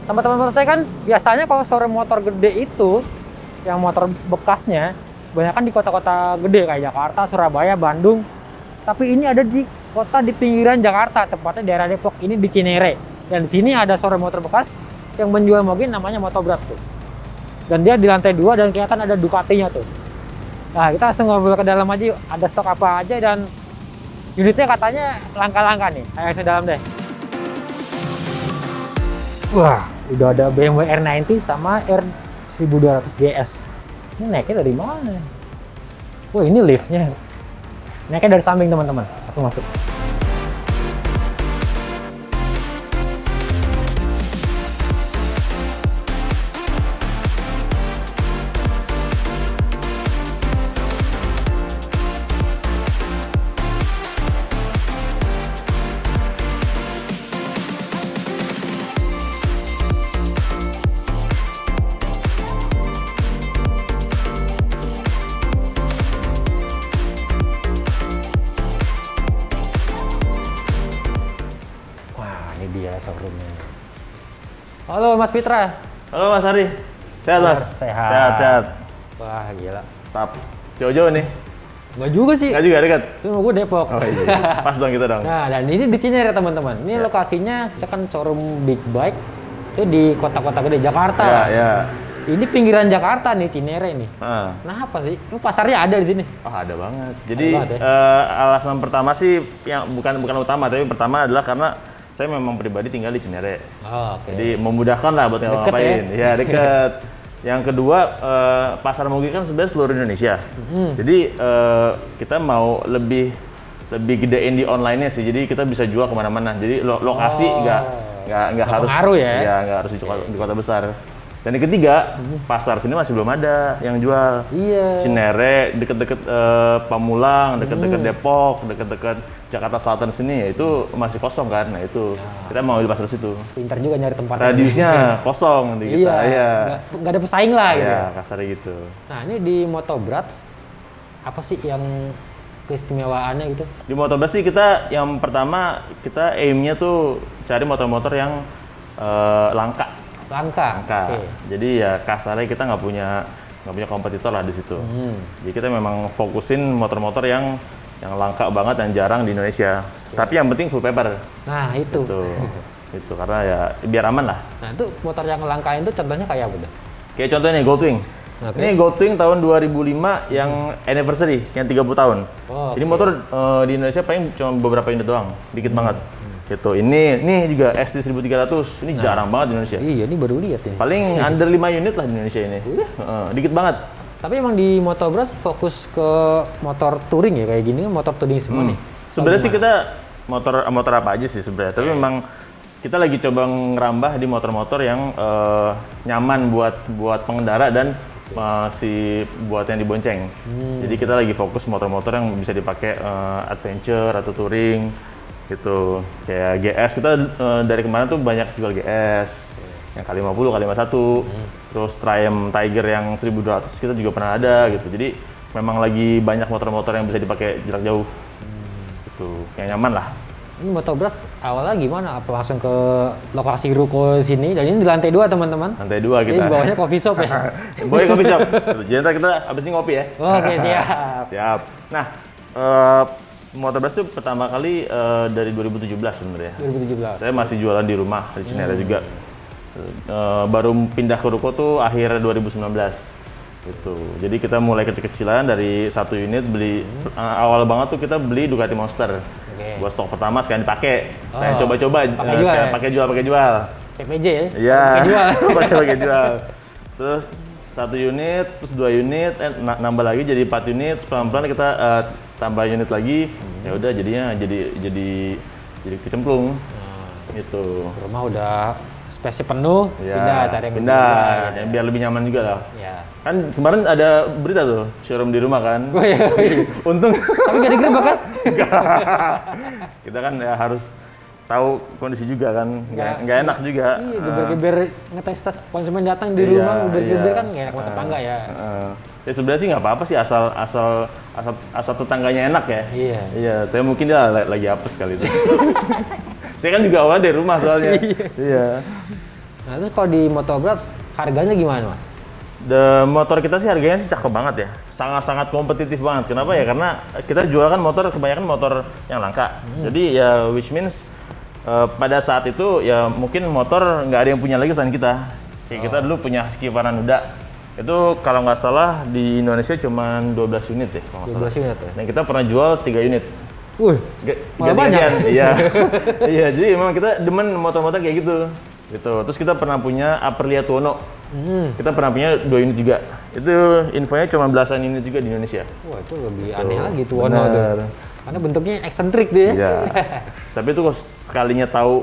Teman-teman saya kan biasanya kalau showroom motor gede itu, yang motor bekasnya, banyak kan di kota-kota gede kayak Jakarta, Surabaya, Bandung. Tapi ini ada di kota di pinggiran Jakarta, tepatnya daerah Depok, ini di Cinere. Dan di sini ada showroom motor bekas yang menjual mobil namanya Motobrat tuh. Dan dia di lantai 2 dan kelihatan ada Ducati-nya tuh. Nah, kita langsung ngobrol ke dalam aja yuk. Ada stok apa aja dan unitnya katanya langka-langka nih. Ayo ke dalam deh. Wah, udah ada BMW R90 sama R1200 GS. Ini naiknya dari mana? Wah, ini liftnya. Naiknya dari samping teman-teman. Langsung masuk. Showroomnya. Halo Mas Fitra. Halo Mas Ari. Sehat Mas? Sehat. Sehat. Wah gila. Tap. Jauh-jauh nih. Enggak juga sih. Enggak juga dekat. Cuma gue Depok. Oh iya. Pas dong kita dong. Nah, dan ini di Cinere teman-teman. Ini lokasinya misalkan showroom big bike itu di kota-kota gede Jakarta. Iya, iya. Ini pinggiran Jakarta nih Cinere nih. Kenapa sih? Ini pasarnya ada di sini. Oh, ada banget. Jadi banget, ya? alasan pertama sih yang bukan utama, tapi pertama adalah karena saya memang pribadi tinggal di Cinere. Oh, oke. Jadi memudahkan lah buat ngapain. Ya, deket. Yang kedua, pasar mobil kan sebenarnya seluruh Indonesia. Jadi kita mau lebih gedein di online-nya sih. Jadi kita bisa jual kemana-mana. Jadi lokasi nggak harus nggak harus di kota besar. Dan yang ketiga, pasar sini masih belum ada yang jual. Iya. Cinere, deket-deket Pamulang, deket-deket Depok, deket-deket Jakarta Selatan sini, ya itu masih kosong kan. Nah itu kita mau di pasar situ. Pintar juga nyari tempat. Radiusnya kosong di kita. Iya. Nggak ada pesaing lah gitu. Iya, kasarnya gitu. Nah ini di Motobrat apa sih yang keistimewaannya gitu? Di Motobrat sih kita yang pertama kita aim-nya tuh cari motor-motor yang langka. Okay. Jadi ya kasarnya kita nggak punya kompetitor lah di situ. Jadi kita memang fokusin motor-motor yang langka banget dan jarang di Indonesia. Tapi yang penting full paper. Nah itu. Itu karena ya biar aman lah. Nah itu motor yang langka itu contohnya kayak apa tuh? Kayak contohnya nih Goldwing. Okay. Ini Goldwing tahun 2005 yang anniversary, yang 30 tahun. Ini motor di Indonesia paling cuma beberapa unit doang, dikit banget. Gitu. Ini juga ST 1300, ini jarang banget di Indonesia. Iya, ini baru lihat ya. Paling under 5 unit lah di Indonesia ini. Dikit banget. Tapi emang di Motobrat fokus ke motor touring ya, kayak gini kan motor touring semua nih. Sebenarnya sih kita motor apa aja sih sebenarnya. Tapi memang kita lagi coba ngerambah di motor-motor yang nyaman buat pengendara dan masih buat yang dibonceng. Jadi kita lagi fokus motor-motor yang bisa dipakai adventure atau touring. Gitu, kayak GS kita dari kemarin tuh banyak jual GS yang K50, K51, terus Triumph Tiger yang 1200 kita juga pernah ada gitu. Jadi memang lagi banyak motor-motor yang bisa dipakai jarak jauh, gitu, yang nyaman lah. Ini Motobrat awalnya gimana? Apa langsung ke lokasi ruko sini? Dan ini di lantai 2 teman-teman. Lantai 2 kita. Ini bawahnya coffee shop ya? Boleh coffee shop. Jadi ntar kita abis ini ngopi ya. Oke, siap. Siap. Nah, Motobrat itu pertama kali dari 2017 sebenarnya. 2017. Saya masih jualan di rumah di Cinere juga. Baru pindah ke ruko tuh akhir 2019. Gitu. Jadi kita mulai kecil-kecilan dari satu unit beli. Awal banget tuh kita beli Ducati Monster. Buat stok pertama sekalian dipakai. Saya coba-coba pakai jual. PPJ ya? Iya. Pakai jual. Terus satu unit, terus 2 unit, nambah lagi jadi 4 unit. Pelan-pelan kita tambah unit lagi, ya udah jadinya jadi kecemplung. Gitu. Rumah udah space penuh, cari yang pindah, biar lebih nyaman juga lah. Ya. Kan kemarin ada berita tuh showroom di rumah kan. Oh iya. Untung. Tapi nggak digerebek kan? Kita kan ya harus tahu kondisi juga kan, nggak enak juga. Iya, geber-geber ngetes tes konsumen datang di rumah, geber-geber kan nggak enak buat tetangga ya. Ya sebenarnya sih nggak apa-apa sih asal tetangganya enak ya. Iya. Iya, tapi mungkin dia lagi apes kali itu. Saya kan juga awalnya dari rumah soalnya. Iya. Nah, terus kalau di Motovlog harganya gimana, Mas? Motor kita sih harganya sih cakep banget ya, sangat-sangat kompetitif banget. Kenapa ya? Karena kita jual kan motor, kebanyakan motor yang langka. Jadi ya which means pada saat itu ya mungkin motor nggak ada yang punya lagi selain kita. Kayak kita dulu punya Skiva Nuda. Itu kalau nggak salah di Indonesia cuma 12 unit ya kalau nggak 12 salah. unit ya? Dan kita pernah jual 3 unit. Wih, malah banyak. Iya. Iya, jadi memang kita demen motor-motor kayak gitu. Gitu. Terus kita pernah punya Aprilia Tuono. Kita pernah punya 2 unit juga. Itu infonya cuma belasan unit juga di Indonesia. Wah, itu lebih aneh lagi tuh Tuono tuh. Karena bentuknya eksentrik dia. Iya. Tapi itu kalau sekalinya tahu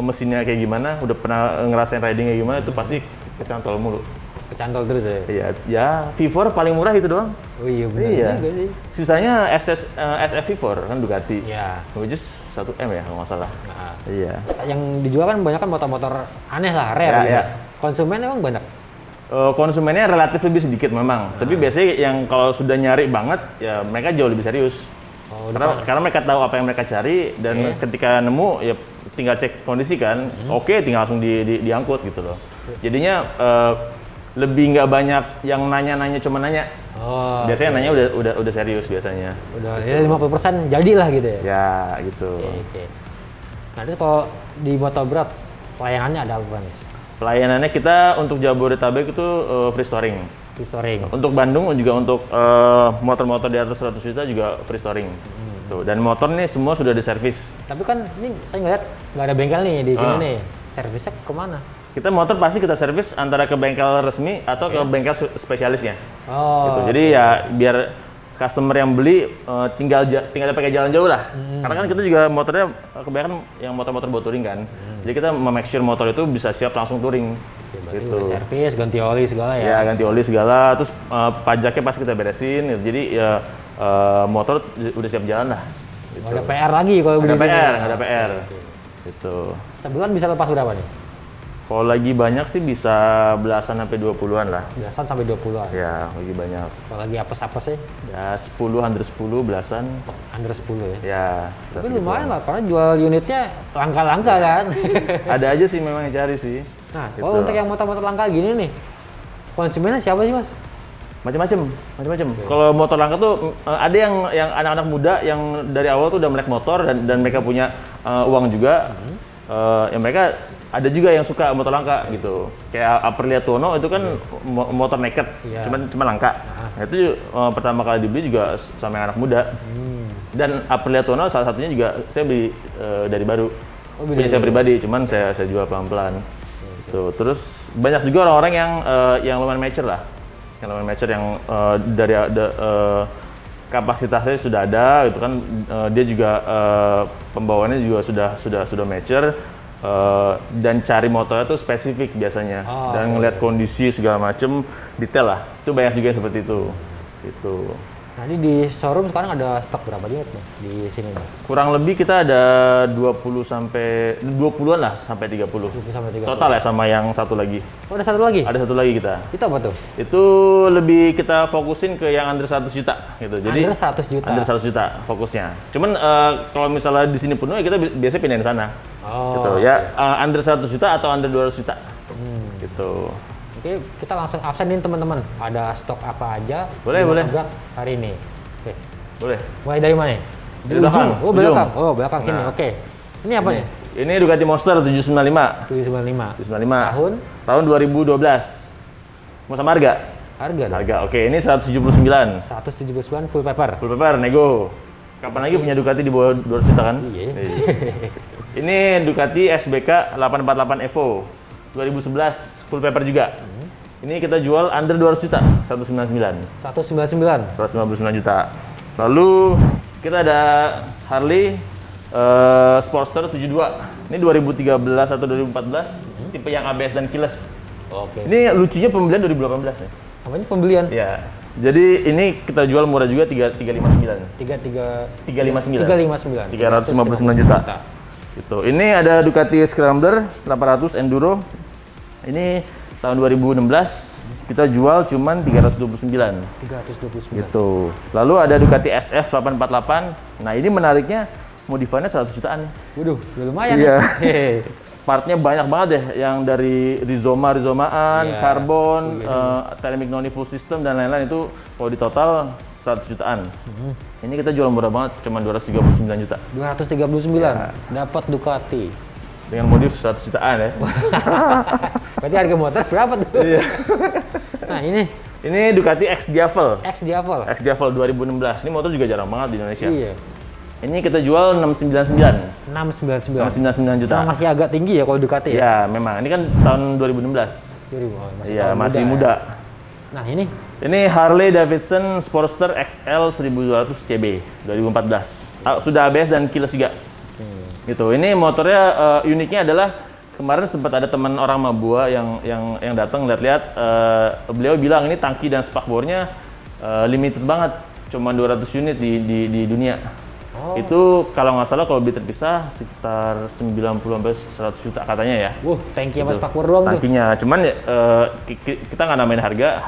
mesinnya kayak gimana, udah pernah ngerasain riding kayak gimana, itu pasti kecantol mulu. Kecantol terus ya? Iya, ya V4 paling murah itu doang. Oh iya benar juga sih. Sisanya SF V4 kan Ducati. Iya. Which is 1M ya kalau nggak salah. Nah, Iya. yang dijual kan banyak kan motor-motor aneh lah, rare Ya, gitu. ya. Konsumen emang banyak. Konsumennya relatif lebih sedikit memang. Tapi biasanya yang kalau sudah nyari banget, ya mereka jauh lebih serius. Oh, Karena mereka tahu apa yang mereka cari dan ketika nemu ya tinggal cek kondisi kan, oke tinggal langsung diangkut gitu loh. Jadinya lebih nggak banyak yang nanya-nanya cuma nanya. Oh, Biasanya nanya udah serius biasanya. udah ya 50% jadilah gitu ya. Ya gitu. Oke. Nah, itu kalau di Motovlog pelayanannya ada apa nih? Pelayanannya kita untuk Jabodetabek itu free storing. Free storing. Untuk Bandung juga untuk motor-motor di atas 100 juta juga free storing. Tuh, dan motor nih semua sudah diservis. Tapi kan ini saya ngeliat nggak ada bengkel nih di sini nih. Servisnya kemana? Kita motor pasti kita servis antara ke bengkel resmi atau ke bengkel spesialisnya. Oh. Gitu. Jadi ya biar customer yang beli tinggal pakai jalan jauh lah. Karena kan kita juga motornya kebanyakan yang motor-motor buat touring kan. Jadi kita make sure motor itu bisa siap langsung touring. Ya, berarti Gitu. udah servis, ganti oli segala ya. Ya ganti oli segala, terus pajaknya pasti kita beresin. Gitu. Jadi ya motor udah siap jalan lah. Gitu. Nggak ada PR lagi kalau beli Ada sini. PR, nggak ada PR. Gitu. Sebulan bisa lepas berapa nih? Kalau lagi banyak sih bisa belasan sampai 20-an lah. Belasan sampai 20-an. Ya, lagi banyak. Kalau lagi apes-apes sih, Ya 10, under 10, belasan. under 10 ya. Ya, Tapi lumayan lah, karena jual unitnya langka-langka kan. ada aja sih memang yang cari sih. Nah, Gitu. kalau untuk yang motor-motor langka gini nih, konsumennya siapa sih mas? Macam-macam. Kalau motor langka tuh ada yang anak-anak muda yang dari awal tuh udah melek motor dan mereka punya uang juga. Yang mereka ada juga yang suka motor langka gitu. Kayak Aprilia Tuono itu kan motor naked, Iya. cuma langka. Nah, itu pertama kali dibeli juga sama yang anak muda. Dan Aprilia Tuono salah satunya juga saya beli dari baru. Punya saya pribadi, cuman saya jual pelan-pelan. Tuh, terus banyak juga orang-orang yang lumayan mature lah. Yang lumayan mature yang dari kapasitasnya sudah ada gitu kan, dia juga pembawaannya juga sudah mature. Dan cari motornya tuh spesifik biasanya dan ngelihat kondisi segala macem detail lah, itu banyak juga yang seperti itu gitu. Nah, ini di showroom sekarang ada stok berapa unit nih di sini nih? Kurang lebih kita ada 20-an lah sampai 30 sampai 30. total ya, sama yang satu lagi. Oh, ada satu lagi? Ada satu lagi kita. Itu apa tuh? Itu lebih kita fokusin ke yang under 100 juta gitu. Jadi Under 100 juta? Under 100 juta fokusnya. Cuman kalau misalnya di sini penuh ya kita biasanya pindahin ke sana. Oh, Gitu ya, under 100 juta atau under 200 juta. Gitu. Oke, kita langsung absenin teman-teman. Ada stok apa aja? Boleh, di boleh. Motovlog hari ini. Oke. Boleh. Mulai dari mana? Dari belakang, Oh, belakang. ujung. Oh, belakang sini. Nah. Oke. Ini apa nih? Ini Ducati Monster 795. 795. 795. Tahun 2012. Mau sama harga? Harga dong. Harga. Oke, ini 179. 179 full paper. Full paper nego. Kapan lagi punya Ducati di bawah 200 juta kan? Iya. Ini Ducati SBK 848 Evo 2011 full paper juga. Ini kita jual under 200 juta, 199. 199. 199 juta. Lalu kita ada Harley Sportster 72. Ini 2013 atau 2014, tipe yang ABS dan keyless. Oke. Ini lucunya pembelian 2018 ya. Apa ini pembelian? Ya. Jadi ini kita jual murah juga 359. 359. 359 juta. Gitu. Ini ada Ducati Scrambler 800 Enduro. Ini tahun 2016 kita jual cuman 329. 329. Gitu. Lalu ada Ducati SF 848. Nah, ini menariknya modifannya 100 jutaan nih. Waduh, udah lumayan Iya. nih. partnya banyak banget deh, yang dari rizomaan, Iya. karbon, thermic non full system dan lain-lain itu kalau di total 100 jutaan. Ini kita jual murah banget, cuma 239 juta 239 dapat Ducati. dengan modif 100 jutaan ya. Berarti harga motor berapa tuh? Iya. Nah, ini Ini Ducati X Diavel. X Diavel. X Diavel 2016. Ini motor juga jarang banget di Indonesia. Iya. Ini kita jual 699. 699. 699 juta. Nah, masih agak tinggi ya kalau Ducati ya? Ya, memang. Ini kan tahun 2016. 2000, oh, Iya, tahun masih ya. muda. Nah, ini Ini Harley Davidson Sportster XL 1200 CB 2014. Sudah ABS dan keyless juga. Gitu. Ini motornya uniknya adalah kemarin sempat ada teman orang Mabua yang datang lihat-lihat, beliau bilang ini tangki dan spakbornya limited banget, cuma 200 unit di dunia. Itu kalau nggak salah kalau beli terpisah sekitar 90 sampai 100 juta katanya ya. tangki sama spakbor doang tuh. Tangkinya, cuman ya, kita nggak namain harga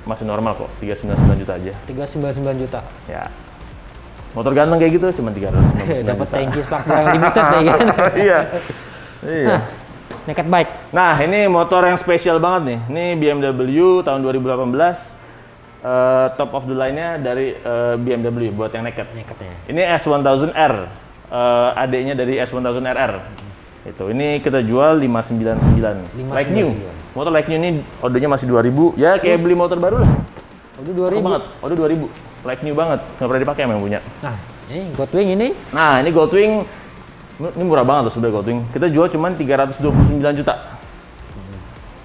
masih normal kok, 399 juta aja. 399 juta. Ya, motor ganteng kayak gitu cuma 399 Dapat juta. tangki spakbor yang limited ya kan. Iya, iya. Naked bike. Nah, ini motor yang spesial banget nih. Ini BMW tahun 2018. Top of the line-nya dari BMW buat yang naked. Nakednya. Ini S1000R, adiknya dari S1000RR. Itu. Ini kita jual 599. Like new. Motor like new ini odenya masih 2000. Ya kayak beli motor baru lah. Udah Cakep 2000. banget. Ode 2000. Like new banget. Nggak pernah dipakai emang punya. Nah, ini Goldwing ini Nah, ini Goldwing. Ini murah banget loh sebenarnya Goldwing. Kita jual cuma 329 juta.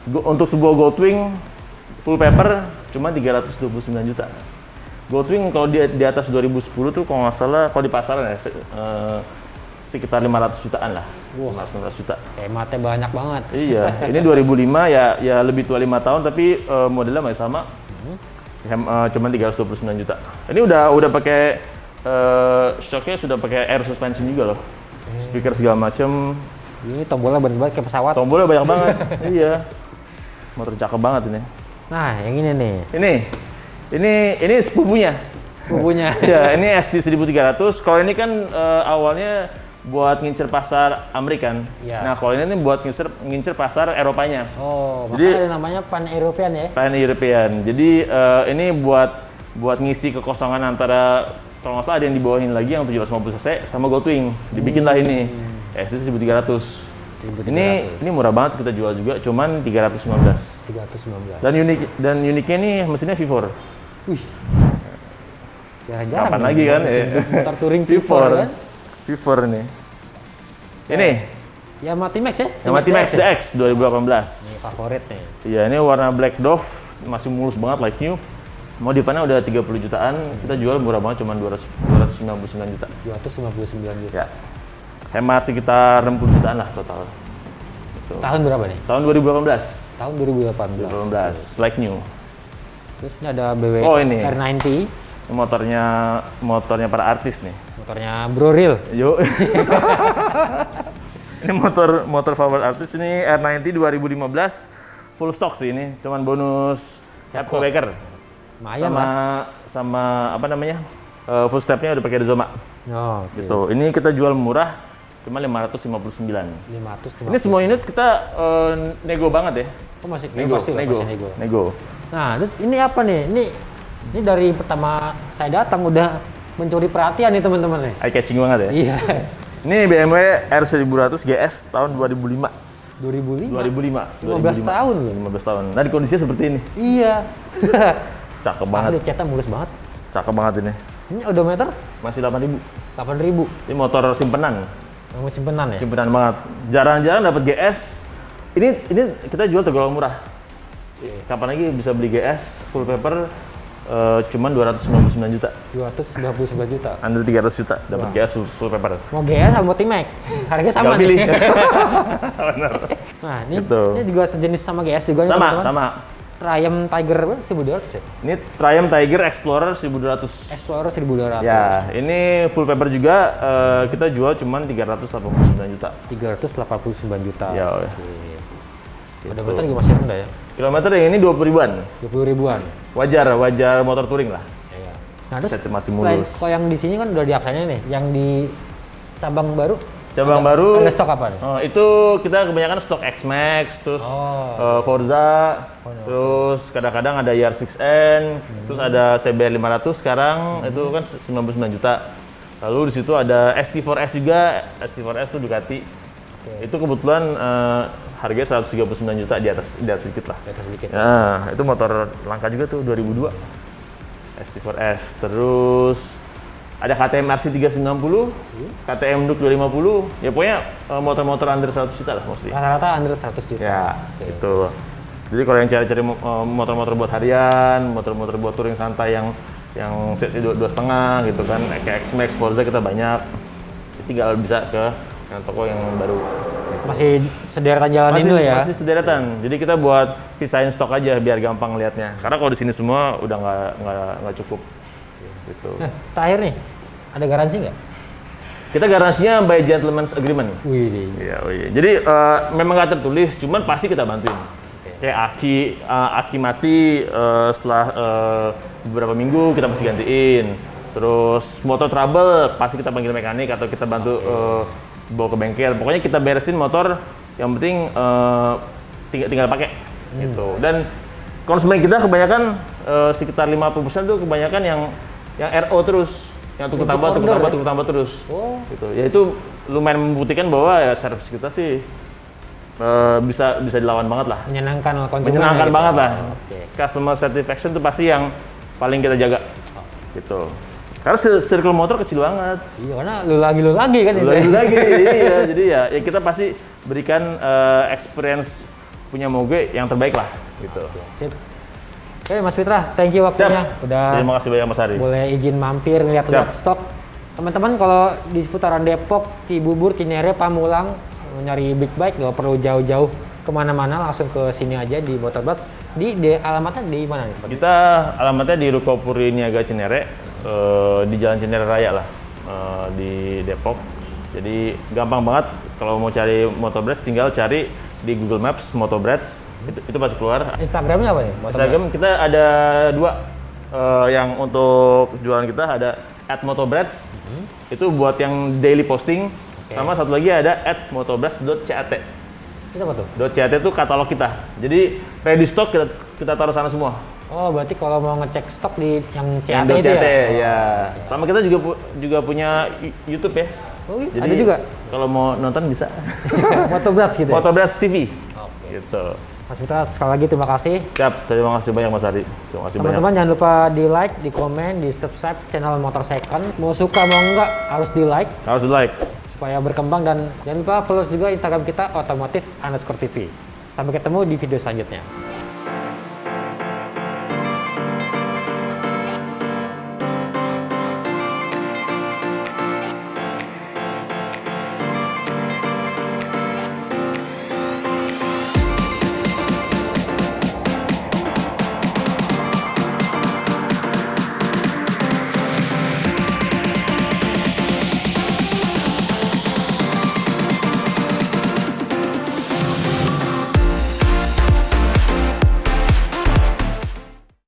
Untuk sebuah Goldwing full paper cuma 329 juta. Goldwing kalau di atas 2010 tuh kalau nggak salah kalau di pasaran ya sekitar 500 jutaan lah. 500 juta. hematnya banyak banget. Iya, ini 2005 ya lebih tua 5 tahun tapi modelnya masih sama. Cuma 329 juta. Ini udah pakai shocknya sudah pakai air suspension juga loh. Speaker segala macem. Ini tombolnya bener-bener kayak pesawat. Tombolnya banyak banget. Iya. Motor cakep banget ini. Nah, yang ini nih. Ini sepupunya. Bukunya. Ya, ini SD 1300. Kalau ini kan awalnya buat ngincer pasar Amerikan. Iya. Nah, kalau ini nih buat ngincer pasar Eropanya. Oh, Jadi- makanya ada namanya Pan European ya. Pan European. Jadi ini buat ngisi kekosongan antara kalau nggak salah ada yang dibawahin lagi yang 750 cc sama Goldwing. Dibikinlah ini SD 1300. Ini murah banget kita jual juga, cuman 319. 319. Dan uniknya nih mesinnya V4. Wih. Jarang-jarang. Kapan nih, lagi kan? Motor touring V4 V4 kan. V4 nih. Ini Yamaha T-Max ya? Yamaha T-Max ya? DX 2018. Ini favorit nih. Iya, ini warna black Dove, masih mulus banget like new. Modifannya udah 30 jutaan, kita jual murah banget cuma 299 juta. 259 juta. Ya. Hemat sekitar 60 jutaan lah total. Gitu. Tahun berapa nih? Tahun 2018. Tahun 2018. 2018, like new. Terus ini ada BW Oh, ini. R90, Ini motornya para artis nih. motornya Bro Real. Yuk. Ini motor favorit artis ini R90 2015 full stock sih ini, cuman bonus Hapco Baker Lumayan sama lah. sama apa namanya full stepnya udah pakai Rizoma Oh, oke. gitu. Ini kita jual murah cuma 559. 550. Ini semua unit kita nego banget ya. Oh, masih Nego, pasti lah, nego, masih nego. nego. Nah, terus ini apa nih? Ini dari pertama saya datang udah mencuri perhatian nih teman-teman nih. Eye catching banget ya. Iya. Ini BMW R1100 GS tahun 2005. 2005. 2005. 15 tahun loh. 15 tahun. Nah, di kondisinya seperti ini. Iya. Cakep Banget. banget. Catnya mulus banget. Cakep banget ini. Ini odometer Masih 8.000. 8.000. Ini motor simpenan. Yang simpenan ya? Simpenan banget. Jarang-jarang dapat GS. Ini kita jual tergolong murah. Kapan lagi bisa beli GS full paper cuman 299 juta. 299 juta. Under 300 juta dapat GS full paper. Mau GS sama T-Max? Harganya sama Tinggal pilih. nih. Benar. Nah, ini, Gitu. ini juga sejenis sama GS juga nih Sama, teman-teman. sama. Triumph Tiger berapa? 1200 ya? Ini Triumph Tiger Explorer 1200. Explorer 1200. Ya, ini full paper juga kita jual cuman 389 juta. 389 juta. Ya, Oke. Odometer juga masih rendah ya? kilometer yang ini 20 ribuan. 20 ribuan. Wajar motor touring lah. Nah, terus Masih selain mulus. kalau yang di sini kan udah di absennya nih, yang di cabang baru Cabang baru. Ada stok apa nih? Itu kita kebanyakan stok X-Max, terus Forza, terus kadang-kadang ada YR6N, terus ada CBR 500 sekarang, itu kan 99 juta. Lalu di situ ada ST4S juga, ST4S itu Ducati. Itu kebetulan harganya 139 juta, di atas sedikit lah. Di atas sedikit. Nah, itu motor langka juga tuh 2002. ST4S. Terus ada KTM RC390, KTM Duke 250. Ya pokoknya motor-motor under 100 juta lah mostly. Rata-rata under 100 juta. Ya, itu. Jadi kalau yang cari-cari motor-motor buat harian, motor-motor buat touring santai yang CC 2,5 gitu kan, kayak X-Max, Forza kita banyak. Tinggal bisa ke yang toko yang baru. Masih sederetan jalanin dulu ya? Masih sederetan. Jadi kita buat pisahin stok aja biar gampang lihatnya. Karena kalau di sini semua udah nggak cukup. Gitu. Nah, terakhir nih, ada garansi nggak? Kita garansinya by gentleman's agreement. Wih, Iya, iya. Jadi memang nggak tertulis, cuman pasti kita bantuin. Kayak aki mati setelah beberapa minggu kita pasti gantiin. Terus motor trouble pasti kita panggil mekanik atau kita bantu bawa ke bengkel. Pokoknya kita beresin motor, yang penting tinggal pakai gitu. Dan konsumen kita kebanyakan sekitar 50% tuh kebanyakan yang RO terus, yang tukar tambah terus. Gitu. Ya itu lumayan membuktikan bahwa ya servis kita sih bisa dilawan banget lah. Menyenangkan konsumen. Menyenangkan gitu. banget lah. Customer satisfaction itu pasti yang paling kita jaga. Gitu. Karena circle motor kecil banget. Iya, karena lu lagi kan itu. Lu lagi. Jadi ya kita pasti berikan experience punya Moge yang terbaik lah gitu. Sip. Oke, Mas Fitra, thank you waktunya. Siap. Udah Terima kasih banyak Mas Ari. boleh izin mampir ngeliat-lihat stok. Teman-teman kalau di seputaran Depok, Cibubur, Cinere, Pamulang nyari big bike nggak perlu jauh-jauh kemana-mana, langsung ke sini aja di Motorblas. Alamatnya di mana nih? Kita alamatnya di Ruko Puri Niaga Cinere, di Jalan Cinere Raya lah, di Depok. Jadi gampang banget kalau mau cari Motorblas, tinggal cari di Google Maps Motorblas. Itu pasti keluar. Instagramnya apa nih? Instagram kita ada 2. Yang untuk jualan kita ada @motobrats. Itu buat yang daily posting. Sama satu lagi ada @motobrats.cat. Itu apa tuh? .cat itu katalog kita. Jadi ready stock kita taruh sana semua. Oh, berarti kalau mau ngecek stok di yang CAT Yang itu .cat ya? ya. Sama kita juga punya YouTube ya. Oh, iya? Jadi Ada juga? kalau mau nonton bisa. Motorblas gitu ya? Motobrats TV. Gitu. Mas Fitra, sekali lagi terima kasih. Siap, terima kasih banyak Mas Ari. Terima kasih banyak. Teman-teman jangan lupa di like, di komen, di subscribe channel Motor Second. Mau suka mau enggak harus di like Harus di like. supaya berkembang, dan jangan lupa follow juga Instagram kita otomotif_tv. Sampai ketemu di video selanjutnya.